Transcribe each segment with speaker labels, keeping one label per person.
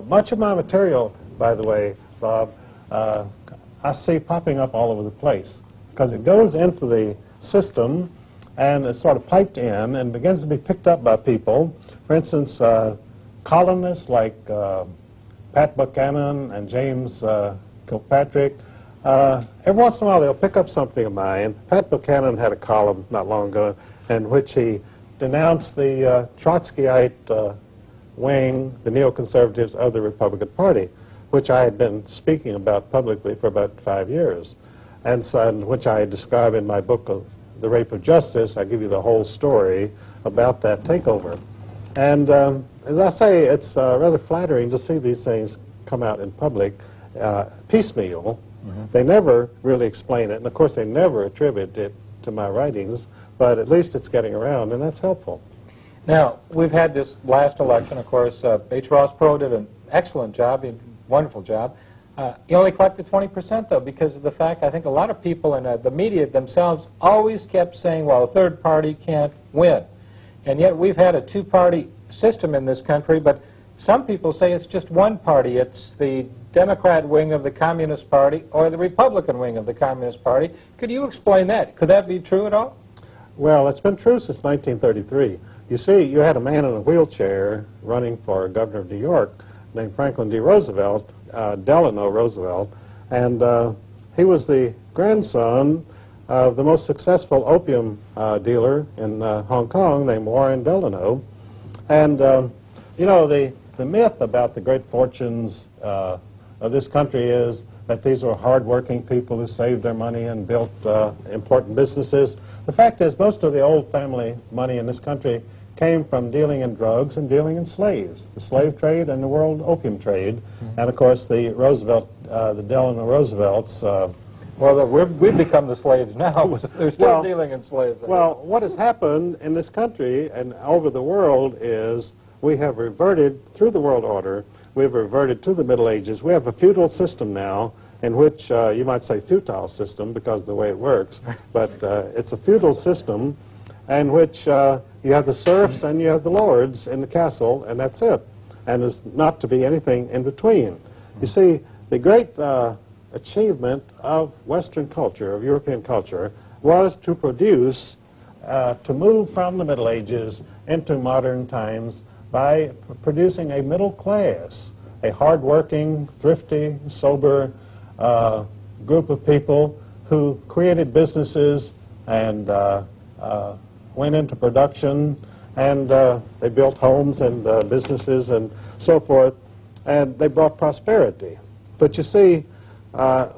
Speaker 1: Much of my material, by the way, Bob, I see popping up all over the place because it goes into the system and it's sort of piped in and begins to be picked up by people. For instance, columnists like Pat Buchanan and James Kilpatrick, every once in a while they'll pick up something of mine. Pat Buchanan had a column not long ago in which he denounced the Trotskyite wing, the neoconservatives of the Republican Party, which I had been speaking about publicly for about 5 years, and so, which I describe in my book, The Rape of Justice. I give you the whole story about that takeover. And as I say, it's rather flattering to see these things come out in public piecemeal. They never really explain it, and of course they never attribute it to my writings, but at least it's getting around, and that's helpful.
Speaker 2: Now, we've had this last election, of course. H. Ross Perot did an excellent job, a wonderful job. He only collected 20%, though, because of the fact I think a lot of people in the media themselves always kept saying, well, a third party can't win. And yet we've had a two-party system in this country, but some people say it's just one party. It's the Democrat wing of the Communist Party or the Republican wing of the Communist Party. Could you explain that? Could that be true at all?
Speaker 1: Well, it's been true since 1933. You see, you had a man in a wheelchair running for governor of New York named Franklin D. Roosevelt, Delano Roosevelt, and he was the grandson of the most successful opium dealer in Hong Kong named Warren Delano. And, you know, the myth about the great fortunes of this country is that these were hard-working people who saved their money and built important businesses. The fact is, most of the old family money in this country came from dealing in drugs and dealing in slaves, the slave trade and the world opium trade. And of course the Delano Roosevelts.
Speaker 2: Well, we've become the slaves now, but they're still dealing in slaves.
Speaker 1: Well, what has happened in this country and over the world is we have reverted, through the world order, we've reverted to the Middle Ages. We have a feudal system now in which you might say futile system because of the way it works, but it's a feudal system in which you have the serfs and you have the lords in the castle, and that's it. And there's not to be anything in between. You see, the great achievement of Western culture, of European culture, was to produce, to move from the Middle Ages into modern times by producing a middle class, a hard-working, thrifty, sober group of people who created businesses and went into production, and they built homes and businesses and so forth, and they brought prosperity. But you see,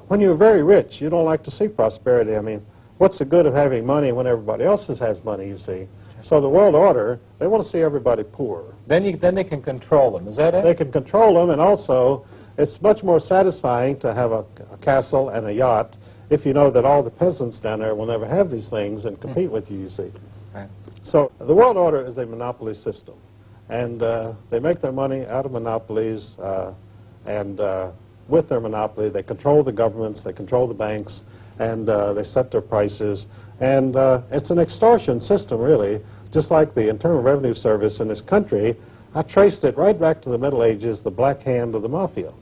Speaker 1: when you're very rich, you don't like to see prosperity. I mean, what's the good of having money when everybody else has money, you see? So the world order, they want to see everybody poor.
Speaker 2: Then they can control them, is that it?
Speaker 1: They can control them, and also it's much more satisfying to have a castle and a yacht if you know that all the peasants down there will never have these things and compete with you, you see.
Speaker 2: Right.
Speaker 1: So the world order is a monopoly system, and they make their money out of monopolies, and with their monopoly they control the governments, they control the banks, and they set their prices, and it's an extortion system, really, just like the Internal Revenue Service in this country. I traced it right back to the Middle Ages, the black hand of the mafia,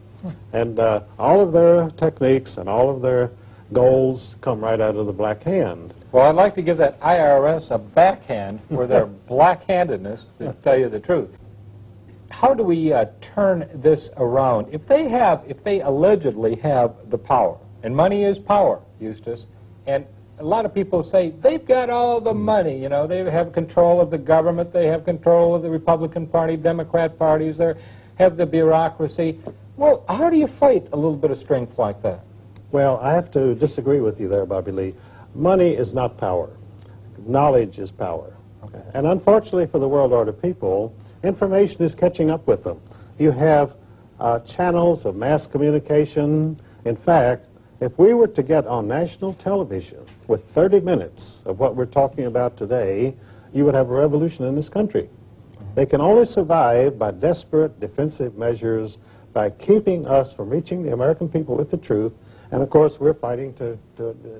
Speaker 1: and all of their techniques and all of their goals come right out of the black hand.
Speaker 2: Well, I'd like to give that IRS a backhand for their black-handedness, to tell you the truth. How do we turn this around? If they allegedly have the power, and money is power, Eustace, and a lot of people say they've got all the money, you know, they have control of the government, they have control of the Republican Party, Democrat parties, they have the bureaucracy. Well, how do you fight a little bit of strength like that?
Speaker 1: Well, I have to disagree with you there, Bobby Lee. Money is not power. Knowledge is power. Okay. And unfortunately for the world order people, information is catching up with them. You have channels of mass communication. In fact, if we were to get on national television with 30 minutes of what we're talking about today, you would have a revolution in this country. They can only survive by desperate defensive measures, by keeping us from reaching the American people with the truth. And of course, we're fighting to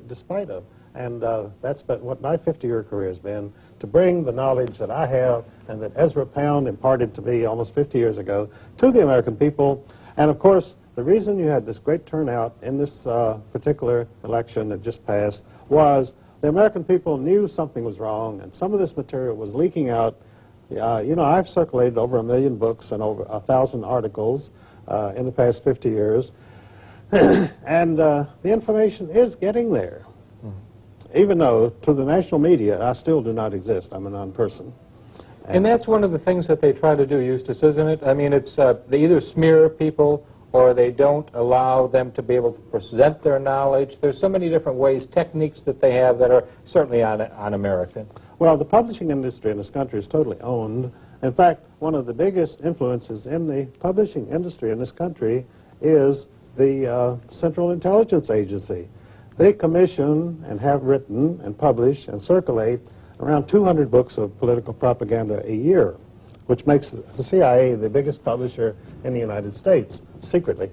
Speaker 1: despite of. And that's been what my 50-year career has been, to bring the knowledge that I have and that Ezra Pound imparted to me almost 50 years ago to the American people. And, of course, the reason you had this great turnout in this particular election that just passed was the American people knew something was wrong, and some of this material was leaking out. You know, I've circulated over 1 million books and over 1,000 articles in the past 50 years. And the information is getting there. Even though, to the national media, I still do not exist. I'm a non-person.
Speaker 2: And that's one of the things that they try to do, Eustace, isn't it? I mean, it's they either smear people or they don't allow them to be able to present their knowledge. There's so many different ways, techniques that they have that are certainly un-American.
Speaker 1: Well, the publishing industry in this country is totally owned. In fact, one of the biggest influences in the publishing industry in this country is the Central Intelligence Agency. They commission and have written and publish and circulate around 200 books of political propaganda a year, which makes the CIA the biggest publisher in the United States, secretly.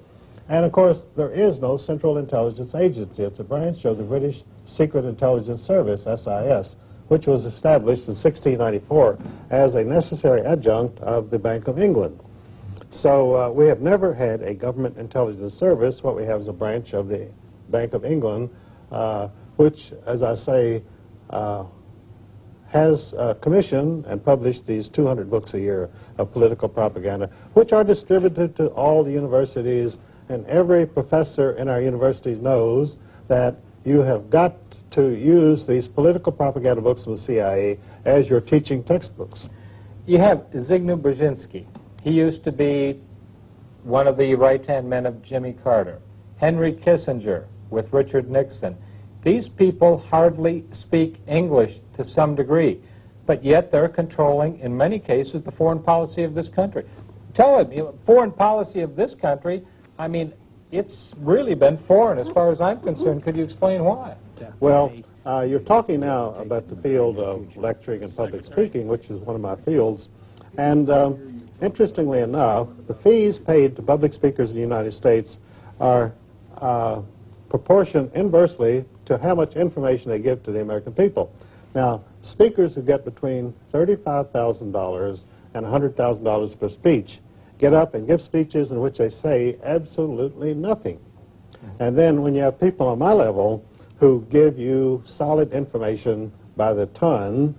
Speaker 1: And, of course, there is no Central Intelligence Agency. It's a branch of the British Secret Intelligence Service, SIS, which was established in 1694 as a necessary adjunct of the Bank of England. So we have never had a government intelligence service. What we have is a branch of the Bank of England, which, as I say, has commissioned and published these 200 books a year of political propaganda, which are distributed to all the universities, and every professor in our universities knows that you have got to use these political propaganda books of the CIA as your teaching textbooks.
Speaker 2: You have Zygmunt Brzezinski. He used to be one of the right-hand men of Jimmy Carter. Henry Kissinger with Richard Nixon. These people hardly speak English to some degree, but yet they're controlling, in many cases, the foreign policy of this country. Tell it, foreign policy of this country, I mean, it's really been foreign as far as I'm concerned. Could you explain why?
Speaker 1: Well, you're talking now about the field of lecturing and public speaking, which is one of my fields. And interestingly enough, the fees paid to public speakers in the United States are proportioned inversely to how much information they give to the American people. Now, speakers who get between $35,000 and $100,000 per speech get up and give speeches in which they say absolutely nothing. And then when you have people on my level who give you solid information by the ton,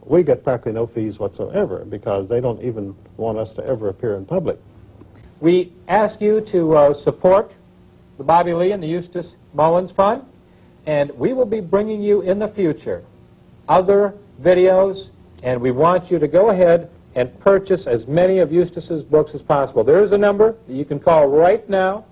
Speaker 1: we get practically no fees whatsoever because they don't even want us to ever appear in public.
Speaker 2: We ask you to support the Bobby Lee and the Eustace Mullins Fund, and we will be bringing you in the future other videos, and we want you to go ahead and purchase as many of Eustace's books as possible. There is a number that you can call right now.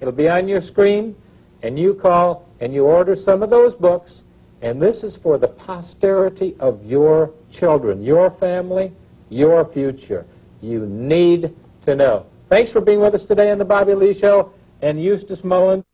Speaker 2: It'll be on your screen, and you call and you order some of those books, and this is for the posterity of your children, your family, your future. You need to know. Thanks for being with us today on the Bobby Lee Show, and Eustace Mullins.